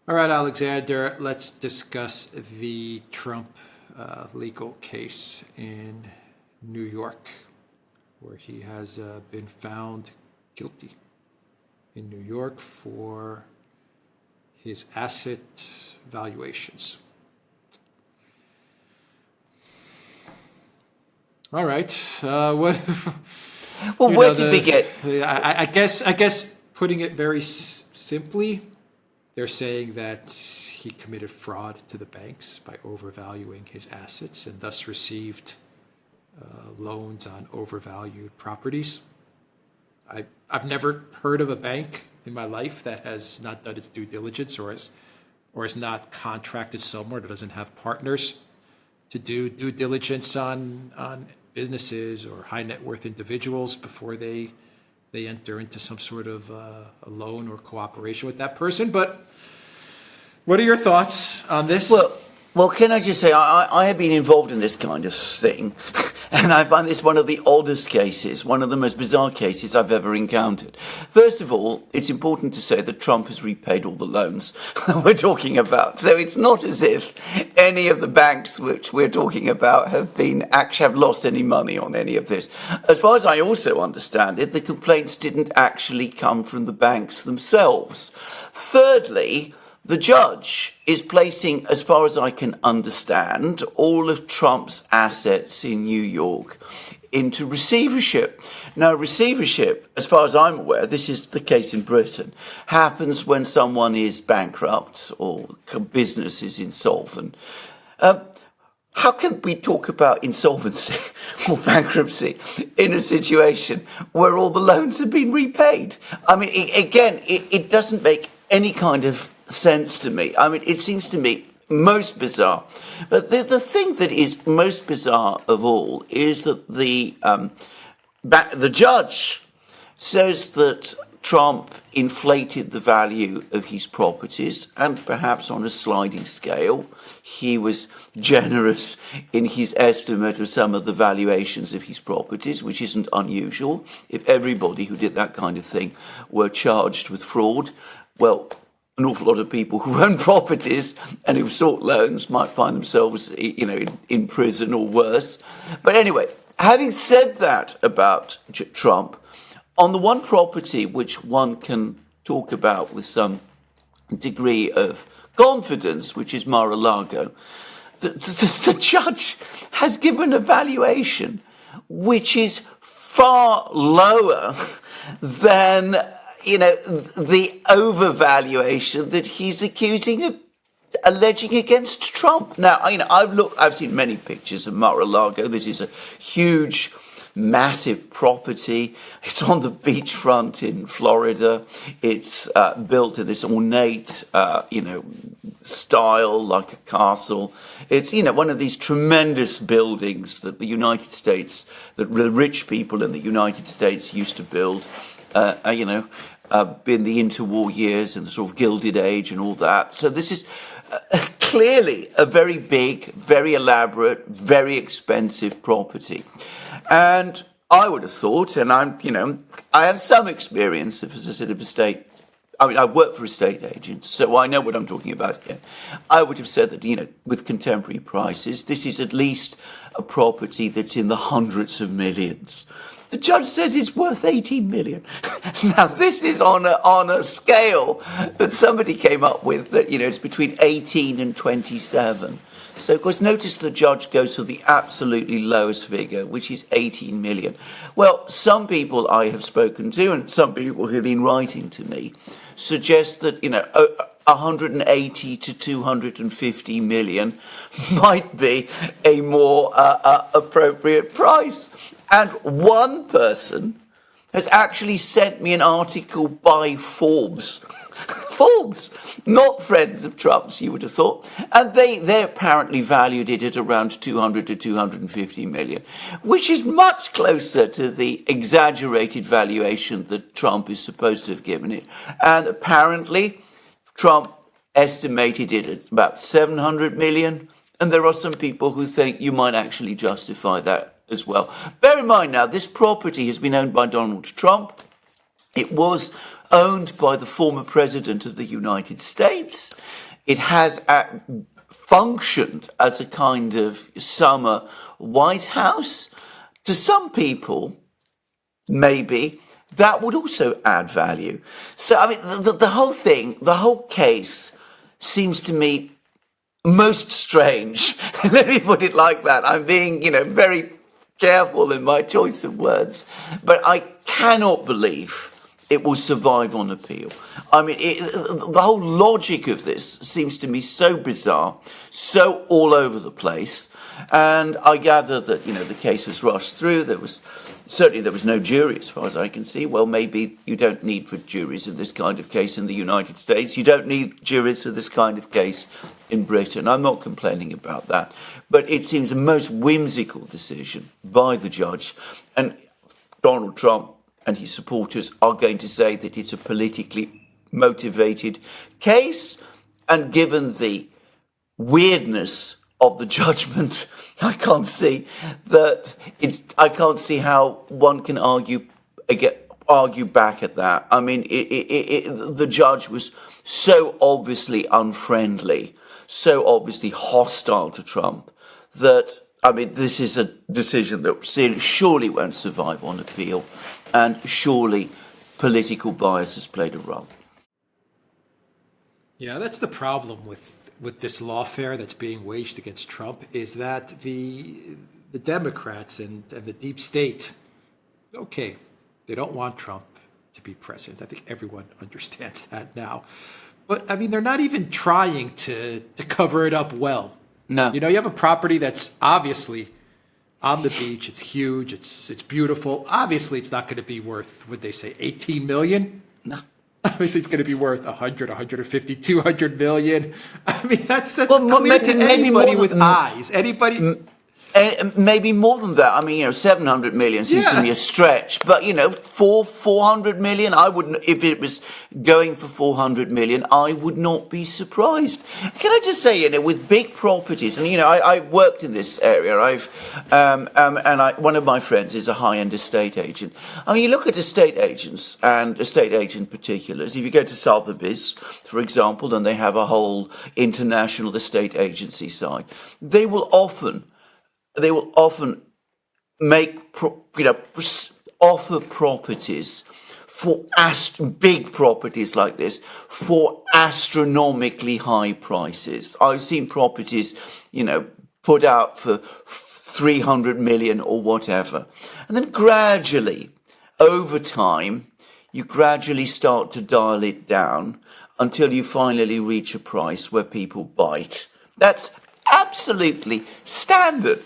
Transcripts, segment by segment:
All right, Alexander, let's discuss the Trump legal case in New York, where he has been found guilty in New York for his asset valuations. All right. What? Well, where did we get? I guess putting it very simply, they're saying that he committed fraud to the banks by overvaluing his assets and thus received loans on overvalued properties. I've never heard of a bank in my life that has not done its due diligence or has not contracted somewhere that doesn't have partners to do due diligence on businesses or high net worth individuals before they enter into some sort of a loan or cooperation with that person. But what are your thoughts on this? Well, can I just say, I have been involved in this kind of thing, and I find this one of the oddest cases, one of the most bizarre cases I've ever encountered. First of all, it's important to say that Trump has repaid all the loans that we're talking about. So it's not as if any of the banks which we're talking about have lost any money on any of this. As far as I also understand it, the complaints didn't actually come from the banks themselves. Thirdly, the judge is placing, as far as I can understand, all of Trump's assets in New York into receivership. Now, receivership, as far as I'm aware, this is the case in Britain, happens when someone is bankrupt or business is insolvent. How can we talk about insolvency or bankruptcy in a situation where all the loans have been repaid? I mean, it doesn't make any kind of sense to me. I mean, it seems to me most bizarre. But the thing that is most bizarre of all is that the judge says that Trump inflated the value of his properties, and perhaps on a sliding scale, he was generous in his estimate of some of the valuations of his properties, which isn't unusual. If everybody who did that kind of thing were charged with fraud, well, an awful lot of people who own properties and who sought loans might find themselves, in prison or worse. But anyway, having said that about Trump, on the one property which one can talk about with some degree of confidence, which is Mar-a-Lago, the judge has given a valuation which is far lower than the overvaluation that he's alleging against Trump. Now, I've seen many pictures of Mar-a-Lago. This is a huge, massive property. It's on the beachfront in Florida. It's built in this ornate, style like a castle. It's, one of these tremendous buildings that the rich people in the United States used to build. In the interwar years and the sort of Gilded Age and all that. So this is clearly a very big, very elaborate, very expensive property. And I would have thought, and I have some experience as a sort of I work for estate agents, so I know what I'm talking about here. I would have said that, with contemporary prices, this is at least a property that's in the hundreds of millions. The judge says it's worth 18 million. Now, this is on a scale that somebody came up with that, it's between 18 and 27. So, of course, notice the judge goes for the absolutely lowest figure, which is 18 million. Well, some people I have spoken to and some people who have been writing to me suggest that, 180 to 250 million might be a more appropriate price. And one person has actually sent me an article by Forbes. Forbes, not friends of Trump's, you would have thought. And they apparently valued it at around 200 to 250 million, which is much closer to the exaggerated valuation that Trump is supposed to have given it. And apparently, Trump estimated it at about 700 million. And there are some people who think you might actually justify that as well. Bear in mind now, this property has been owned by Donald Trump. It was owned by the former president of the United States. It has functioned as a kind of summer White House. To some people, maybe that would also add value. So, I mean, the whole thing, the whole case seems to me most strange. Let me put it like that. I'm being, very careful in my choice of words, but I cannot believe it will survive on appeal. I mean, the whole logic of this seems to me so bizarre, so all over the place. And I gather that, the case was rushed through. There was no jury as far as I can see. Well, maybe you don't need for juries in this kind of case in the United States. You don't need juries for this kind of case in Britain. I'm not complaining about that. But it seems a most whimsical decision by the judge. And Donald Trump and his supporters are going to say that it's a politically motivated case. And given the weirdness of the judgment, I can't see how one can argue back at that. I mean, the judge was so obviously unfriendly, so obviously hostile to Trump that, I mean, this is a decision that surely won't survive on appeal, and surely political bias has played a role. Yeah, that's the problem with this lawfare that's being waged against Trump, is that the Democrats and the deep state, okay, they don't want Trump to be president. I think everyone understands that now. But, I mean, they're not even trying to cover it up well. No. You have a property that's obviously on the beach. It's huge. It's beautiful. Obviously, it's not going to be worth, would they say, 18 million? No. Obviously, it's going to be worth 100, 150, 200 million. I mean, that's well, clear to anybody with eyes. Anybody... Maybe more than that. I mean, 700 million seems to me a stretch. But, 400 million, I wouldn't, if it was going for 400 million, I would not be surprised. Can I just say, with big properties, and, I worked in this area. One of my friends is a high-end estate agent. I mean, you look at estate agents and estate agent particulars. If you go to Sotheby's, for example, and they have a whole international estate agency side, they will often offer properties for big properties like this for astronomically high prices. I've seen properties, put out for 300 million or whatever. And then gradually, over time, you gradually start to dial it down until you finally reach a price where people bite. That's absolutely standard.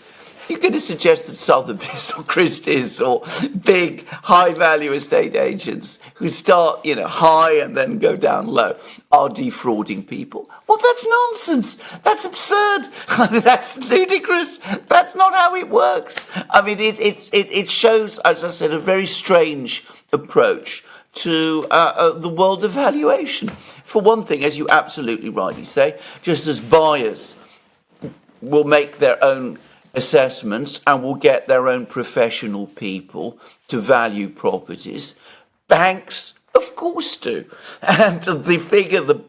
You're going to suggest that Sotheby's or Christie's or big high-value estate agents who start, high and then go down low are defrauding people? Well, that's nonsense. That's absurd. I mean, that's ludicrous. That's not how it works. I mean, it shows, as I said, a very strange approach to the world of valuation. For one thing, as you absolutely rightly say, just as buyers will make their own assessments and will get their own professional people to value properties, banks, of course, do. And the figure the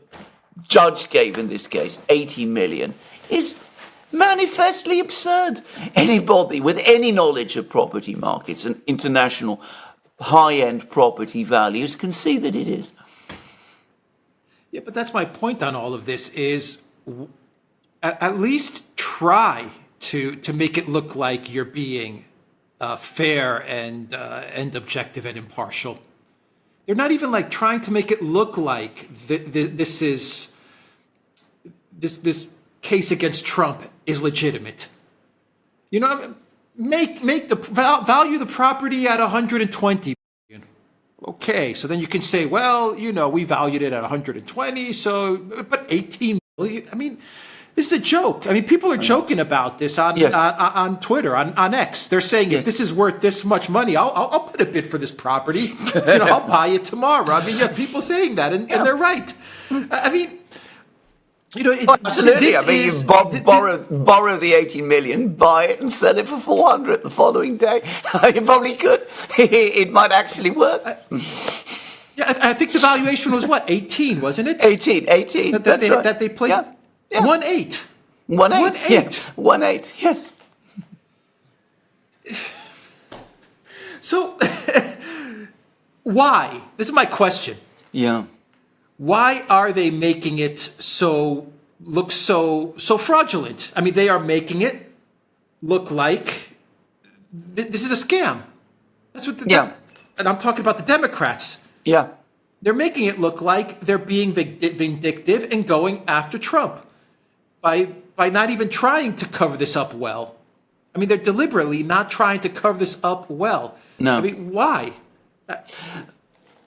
judge gave in this case, 80 million, is manifestly absurd. Anybody with any knowledge of property markets and international high-end property values can see that it is. Yeah, but that's my point on all of this is at least try to make it look like you're being fair and objective and impartial. They're not even trying to make it look like this case against Trump is legitimate. Make the value the property at 120 million. Okay, so then you can say, well, we valued it at 120, but 18 million. I mean, this is a joke. I mean, people are joking about this on Twitter, on X. They're saying, if this is worth this much money, I'll put a bid for this property. I'll buy it tomorrow. I mean, you have people saying that, and they're right. I mean, absolutely. You borrow the 18 million, buy it, and sell it for 400 the following day. You probably could. It might actually work. Yeah, I think the valuation was what, 18, wasn't it? 18, that's right. That they placed. Yeah, yeah. 1.8. 1.8, yeah. 1.8, yes. So, why? This is my question. Yeah. Why are they making it look so fraudulent? I mean, they are making it look like this is a scam. That's what. And I'm talking about the Democrats. Yeah. They're making it look like they're being vindictive and going after Trump by not even trying to cover this up well. I mean, they're deliberately not trying to cover this up well. No. I mean, why?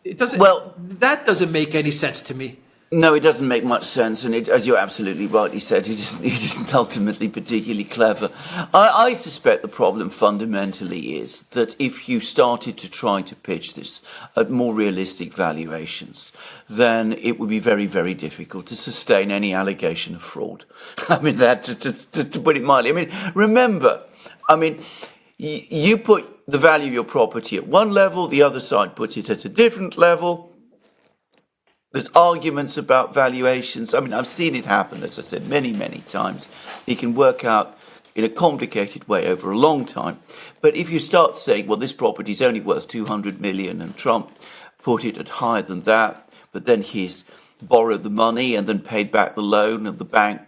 It doesn't. Well, that doesn't make any sense to me. No, it doesn't make much sense, and as you absolutely rightly said, it isn't ultimately particularly clever. I suspect the problem fundamentally is that if you started to try to pitch this at more realistic valuations, then it would be very, very difficult to sustain any allegation of fraud. I mean, that to put it mildly. I mean, remember, you put the value of your property at one level, the other side puts it at a different level. There's arguments about valuations. I mean, I've seen it happen, as I said, many, many times. You can work out in a complicated way over a long time. But if you start saying, well, this property is only worth 200 million and Trump put it at higher than that, but then he's borrowed the money and then paid back the loan, and the bank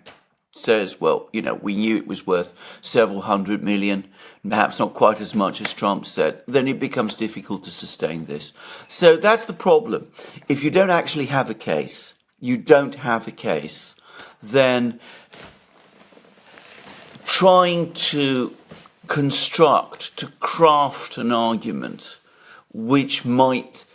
says, well, we knew it was worth several hundred million, perhaps not quite as much as Trump said, then it becomes difficult to sustain this. So that's the problem. If you don't actually have a case, then trying to craft an argument which might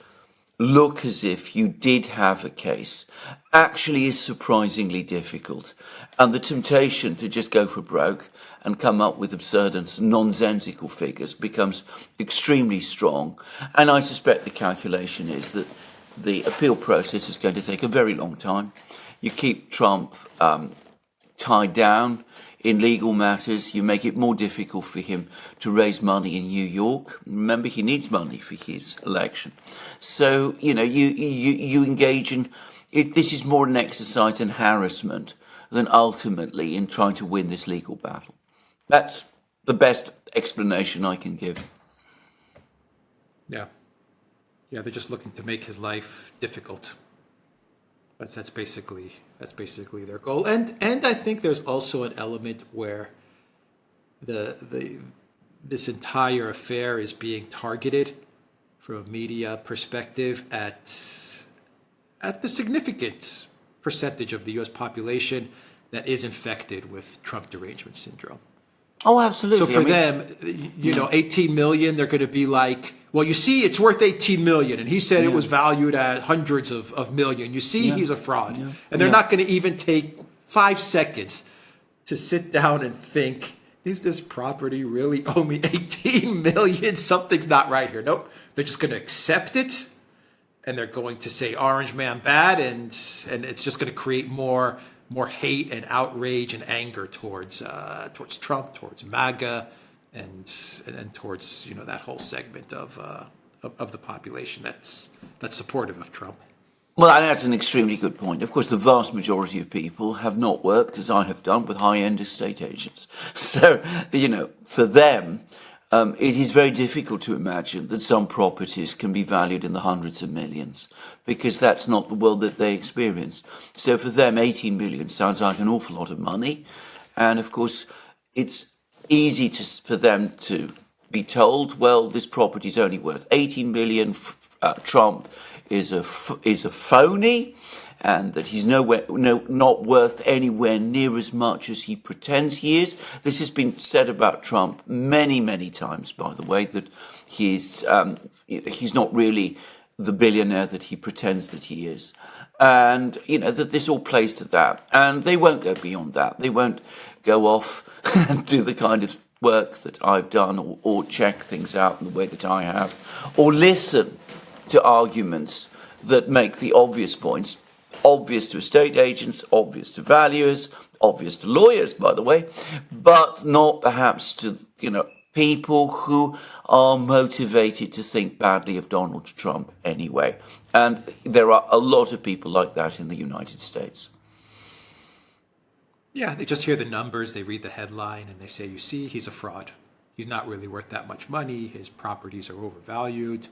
look as if you did have a case actually is surprisingly difficult. And the temptation to just go for broke and come up with absurd and nonsensical figures becomes extremely strong. And I suspect the calculation is that the appeal process is going to take a very long time. You keep Trump tied down in legal matters, you make it more difficult for him to raise money in New York. Remember, he needs money for his election. So, you engage in it. This is more an exercise in harassment than ultimately in trying to win this legal battle. That's the best explanation I can give. Yeah, they're just looking to make his life difficult. That's basically their goal. And I think there's also an element where this entire affair is being targeted from a media perspective at the significant percentage of the U.S. population that is infected with Trump derangement syndrome. Oh, absolutely. So for them, 18 million, they're going to be like, well, you see, it's worth 18 million. And he said it was valued at hundreds of million. You see, he's a fraud. Yeah. And they're not going to even take 5 seconds to sit down and think, is this property really only 18 million? Something's not right here. Nope. They're just going to accept it. And they're going to say Orange Man bad. And it's just going to create more hate and outrage and anger towards Trump, towards MAGA, and towards that whole segment of the population that's supportive of Trump. Well, that's an extremely good point. Of course, the vast majority of people have not worked, as I have done, with high-end estate agents. So, for them, it is very difficult to imagine that some properties can be valued in the hundreds of millions, because that's not the world that they experience. So for them, 18 million sounds like an awful lot of money. And of course, it's easy for them to be told, well, this property is only worth 18 million. Trump is a phony, and that he's not worth anywhere near as much as he pretends he is. This has been said about Trump many, many times, by the way, that he's not really the billionaire that he pretends that he is. And, that this all plays to that. And they won't go beyond that. They won't go off and do the kind of work that I've done, or check things out in the way that I have, or listen to arguments that make the obvious points obvious to estate agents, obvious to valuers, obvious to lawyers, by the way, but not perhaps to, people who are motivated to think badly of Donald Trump anyway. And there are a lot of people like that in the United States. Yeah, they just hear the numbers, they read the headline, and they say, you see, he's a fraud. He's not really worth that much money. His properties are overvalued.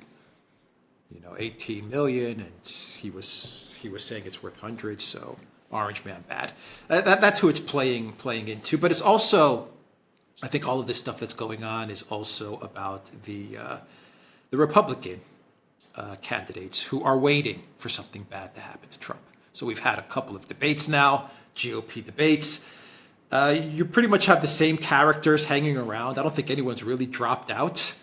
18 million, and he was saying it's worth hundreds. So Orange Man bad. That's who it's playing into. But it's also, I think, all of this stuff that's going on is also about the Republican candidates who are waiting for something bad to happen to Trump. So we've had a couple of debates now, GOP debates. You pretty much have the same characters hanging around. I don't think anyone's really dropped out.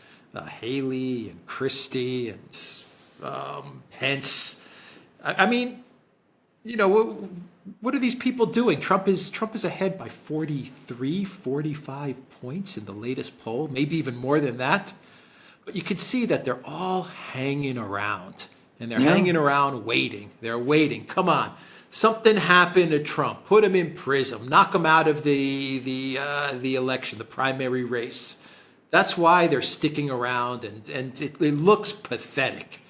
Haley and Christie and Pence. I mean, what are these people doing? Trump is ahead by 43, 45 points in the latest poll, maybe even more than that. But you can see that they're all hanging around, and they're hanging around waiting. They're waiting. Come on. Something happened to Trump. Put him in prison. Knock him out of the election, the primary race. That's why they're sticking around, and it looks pathetic.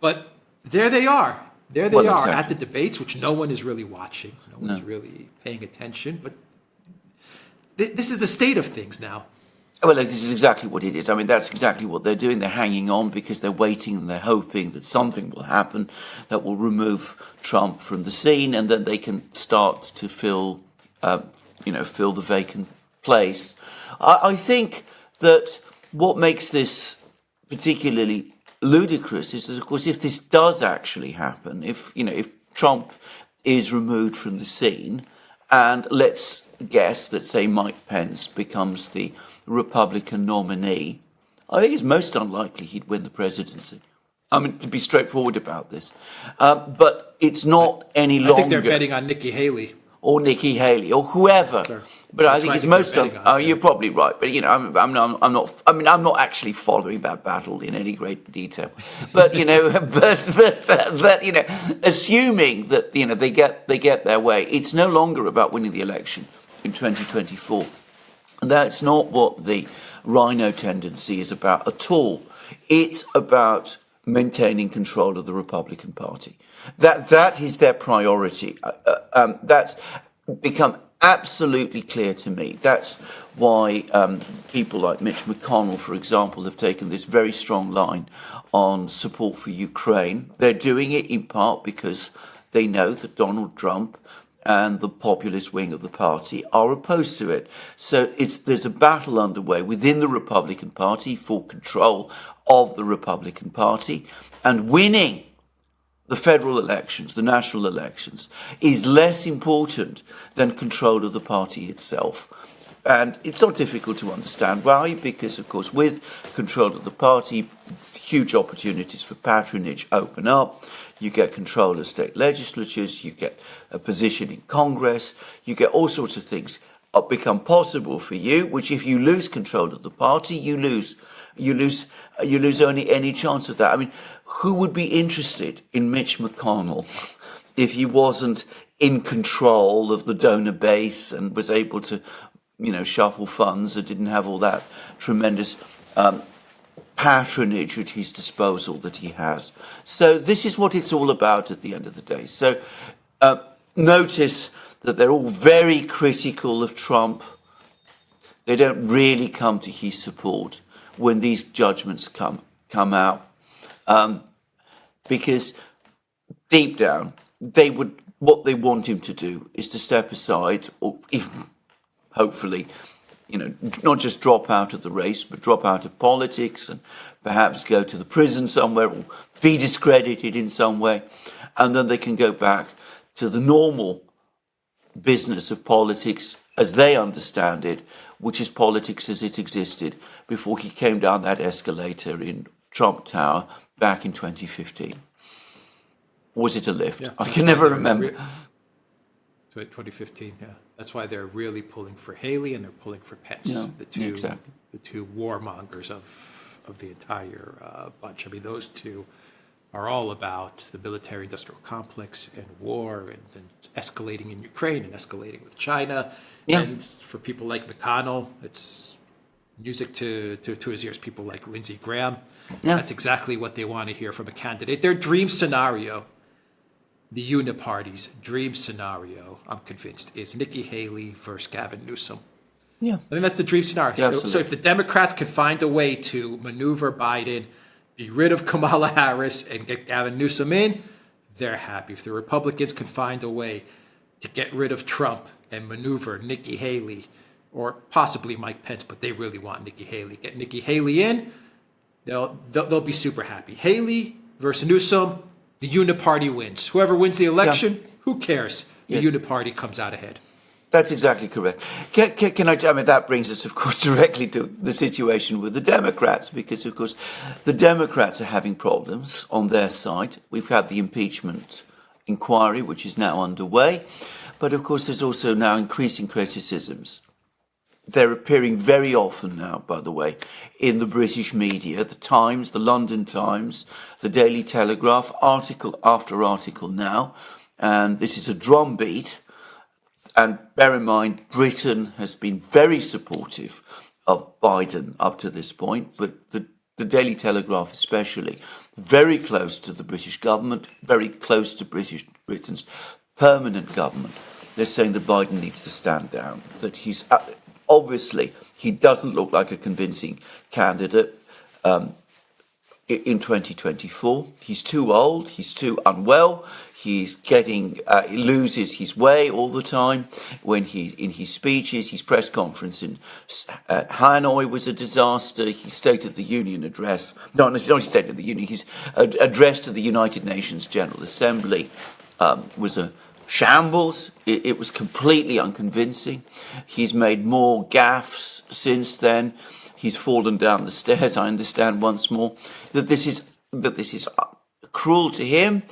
But there they are. There they are at the debates, which no one is really watching. No one's really paying attention. But this is the state of things now. Well, this is exactly what it is. I mean, that's exactly what they're doing. They're hanging on because they're waiting and they're hoping that something will happen that will remove Trump from the scene, and then they can start to fill the vacant place. I think that what makes this particularly ludicrous is that, of course, if this does actually happen, if Trump is removed from the scene, and let's guess that, say, Mike Pence becomes the Republican nominee, I think it's most unlikely he'd win the presidency. I mean, to be straightforward about this. But it's not any longer. I think they're betting on Nikki Haley. Or Nikki Haley, or whoever. Sure. But I think it's most. You're probably right. But I'm not. I mean, I'm not actually following that battle in any great detail. But assuming that they get their way, it's no longer about winning the election in 2024. And that's not what the Rhino tendency is about at all. It's about maintaining control of the Republican Party. That is their priority. That's become absolutely clear to me. That's why people like Mitch McConnell, for example, have taken this very strong line on support for Ukraine. They're doing it in part because they know that Donald Trump and the populist wing of the party are opposed to it. So there's a battle underway within the Republican Party for control of the Republican Party, and winning the federal elections, the national elections, is less important than control of the party itself. And it's not difficult to understand why, because, of course, with control of the party, huge opportunities for patronage open up. You get control of state legislatures, you get a position in Congress, you get all sorts of things become possible for you, which if you lose control of the party, you lose any chance of that. I mean, who would be interested in Mitch McConnell if he wasn't in control of the donor base and was able to, shuffle funds and didn't have all that tremendous patronage at his disposal that he has? So this is what it's all about at the end of the day. So notice that they're all very critical of Trump. They don't really come to his support when these judgments come out, because deep down what they want him to do is to step aside, or even hopefully, not just drop out of the race, but drop out of politics and perhaps go to the prison somewhere or be discredited in some way, and then they can go back to the normal business of politics as they understand it, which is politics as it existed before he came down that escalator in Trump Tower back in 2015. Was it a lift? Yeah, I can never remember. 2015, yeah. That's why they're really pulling for Haley and they're pulling for Pence, the two warmongers of the entire bunch. I mean, those two are all about the military-industrial complex and war and escalating in Ukraine and escalating with China. Yeah. And for people like McConnell, it's music to his ears. People like Lindsey Graham. Yeah. That's exactly what they want to hear from a candidate. Their dream scenario, the Uniparty's dream scenario, I'm convinced, is Nikki Haley versus Gavin Newsom. Yeah. I think that's the dream scenario. Yeah, so if the Democrats can find a way to maneuver Biden, be rid of Kamala Harris, and get Gavin Newsom in, they're happy. If the Republicans can find a way to get rid of Trump and maneuver Nikki Haley, or possibly Mike Pence, but they really want Nikki Haley, get Nikki Haley in, they'll be super happy. Haley versus Newsom, the Uniparty wins. Whoever wins the election, who cares? The Uniparty comes out ahead. That's exactly correct. I mean, that brings us, of course, directly to the situation with the Democrats, because, of course, the Democrats are having problems on their side. We've had the impeachment inquiry, which is now underway. But, of course, there's also now increasing criticisms. They're appearing very often now, by the way, in the British media, the Times, the London Times, the Daily Telegraph, article after article now. And this is a drumbeat. And bear in mind, Britain has been very supportive of Biden up to this point, but the Daily Telegraph especially, very close to the British government, very close to Britain's permanent government. They're saying that Biden needs to stand down, that he's obviously, he doesn't look like a convincing candidate in 2024. He's too old, he's too unwell, he loses his way all the time when in his speeches. His press conference in Hanoi was a disaster. His State of the Union address, not his State of the Union, his address to the United Nations General Assembly was a shambles. It was completely unconvincing. He's made more gaffes since then. He's fallen down the stairs. I understand once more that this is cruel to him,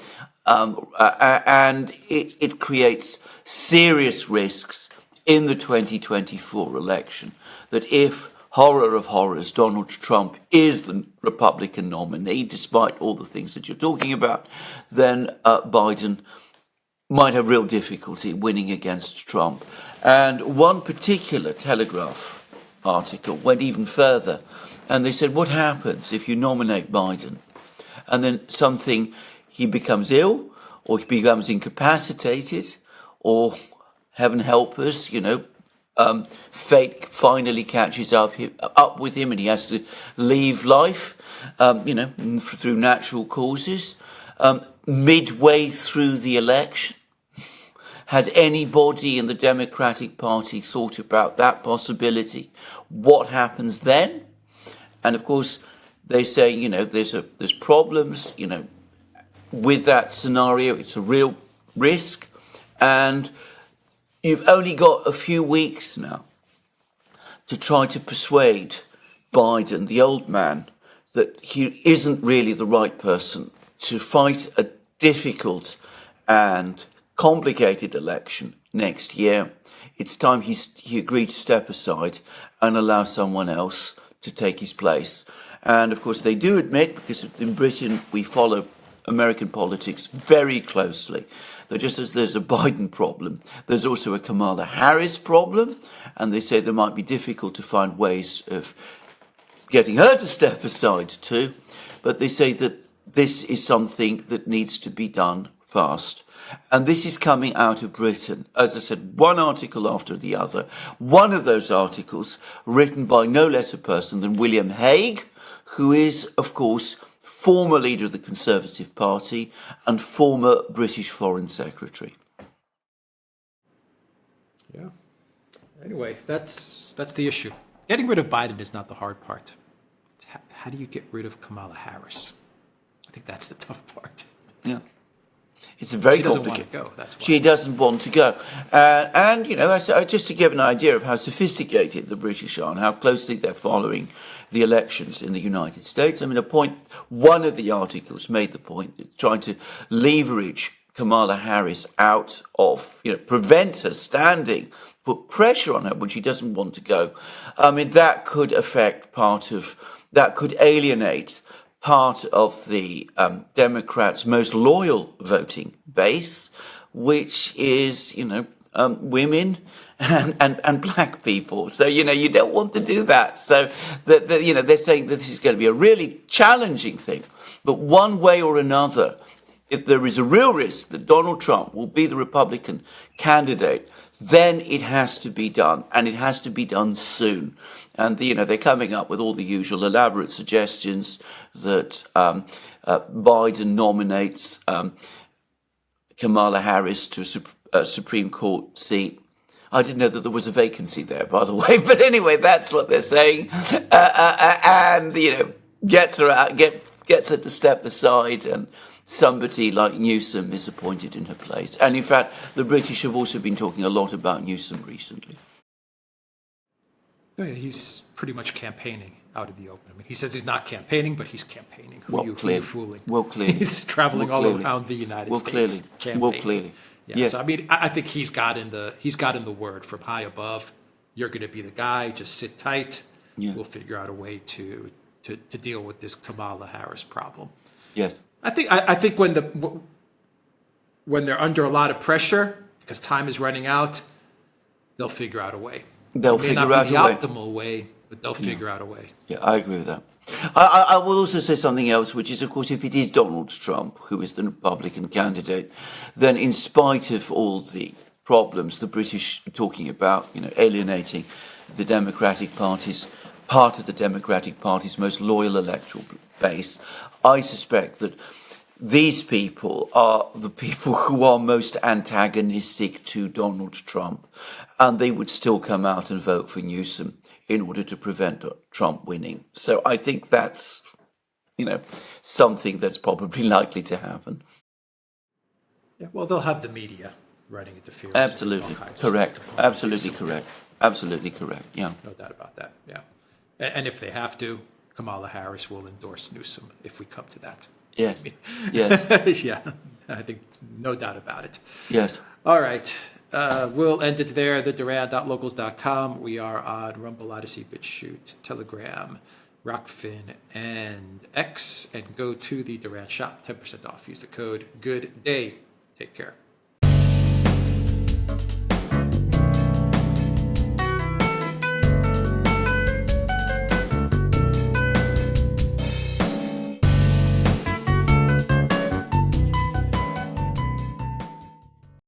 and it creates serious risks in the 2024 election. That if, horror of horrors, Donald Trump is the Republican nominee, despite all the things that you're talking about, then Biden might have real difficulty winning against Trump. And one particular Telegraph article went even further, and they said, what happens if you nominate Biden and then he becomes ill, or he becomes incapacitated, or heaven help us, fate finally catches up with him and he has to leave life, through natural causes, midway through the election. Has anybody in the Democratic Party thought about that possibility? What happens then? And of course, they say, there's problems, with that scenario. It's a real risk. And you've only got a few weeks now to try to persuade Biden, the old man, that he isn't really the right person to fight a difficult and complicated election next year. It's time he agreed to step aside and allow someone else to take his place. And of course they do admit, because in Britain we follow American politics very closely, that just as there's a Biden problem, there's also a Kamala Harris problem, and they say there might be difficult to find ways of getting her to step aside too, but they say that this is something that needs to be done fast. And this is coming out of Britain. As I said, one article after the other. One of those articles written by no less a person than William Hague, who is, of course, former leader of the Conservative Party and former British Foreign Secretary. Yeah. Anyway, that's the issue. Getting rid of Biden is not the hard part. It's how do you get rid of Kamala Harris? I think that's the tough part. Yeah. It's a very complicated. complicated. She doesn't want to go. That's why. She doesn't want to go. And just to give an idea of how sophisticated the British are and how closely they're following the elections in the United States. I mean, one of the articles made the point that trying to leverage Kamala Harris out of, prevent her standing, put pressure on her when she doesn't want to go. I mean, that could alienate part of the Democrats' most loyal voting base, which is, women and black people. So, you don't want to do that. So, they're saying that this is going to be a really challenging thing. But one way or another, if there is a real risk that Donald Trump will be the Republican candidate, then it has to be done, and it has to be done soon. And, they're coming up with all the usual elaborate suggestions that Biden nominates Kamala Harris to a Supreme Court seat. I didn't know that there was a vacancy there, by the way. But anyway, that's what they're saying. And, gets her out, gets her to step aside, and somebody like Newsom is appointed in her place. And in fact, the British have also been talking a lot about Newsom recently. Oh, yeah, he's pretty much campaigning out in the open. I mean, he says he's not campaigning, but he's campaigning. Who are you fooling? Well, clearly. He's traveling all around the United States. Clearly. Yeah, yes. So, I mean, I think he's gotten the word from high above. You're going to be the guy. Just sit tight. Yeah. We'll figure out a way to deal with this Kamala Harris problem. Yes. I think when they're under a lot of pressure because time is running out, they'll figure out a way. They'll figure out a way. It may not be the optimal way, but they'll figure out a way. Yeah, I agree with that. I will also say something else, which is, of course, if it is Donald Trump who is the Republican candidate, then in spite of all the problems the British are talking about, alienating the Democratic Party's part of the Democratic Party's most loyal electoral base, I suspect that these people are the people who are most antagonistic to Donald Trump, and they would still come out and vote for Newsom in order to prevent Trump winning. So I think that's, something that's probably likely to happen. Yeah, well, they'll have the media running interference. Absolutely correct. Absolutely correct. Absolutely correct. Yeah. No doubt about that. Yeah. And if they have to, Kamala Harris will endorse Newsom if we come to that. Yes. I mean, yes. Yeah. I think no doubt about it. Yes. All right. We'll end it there. The Duran.locals.com. We are on Rumble, ODYSEE, BitChute, Telegram, Rockfin, and X. And go to the Duran shop. 10% off. Use the code GOOD DAY. Take care.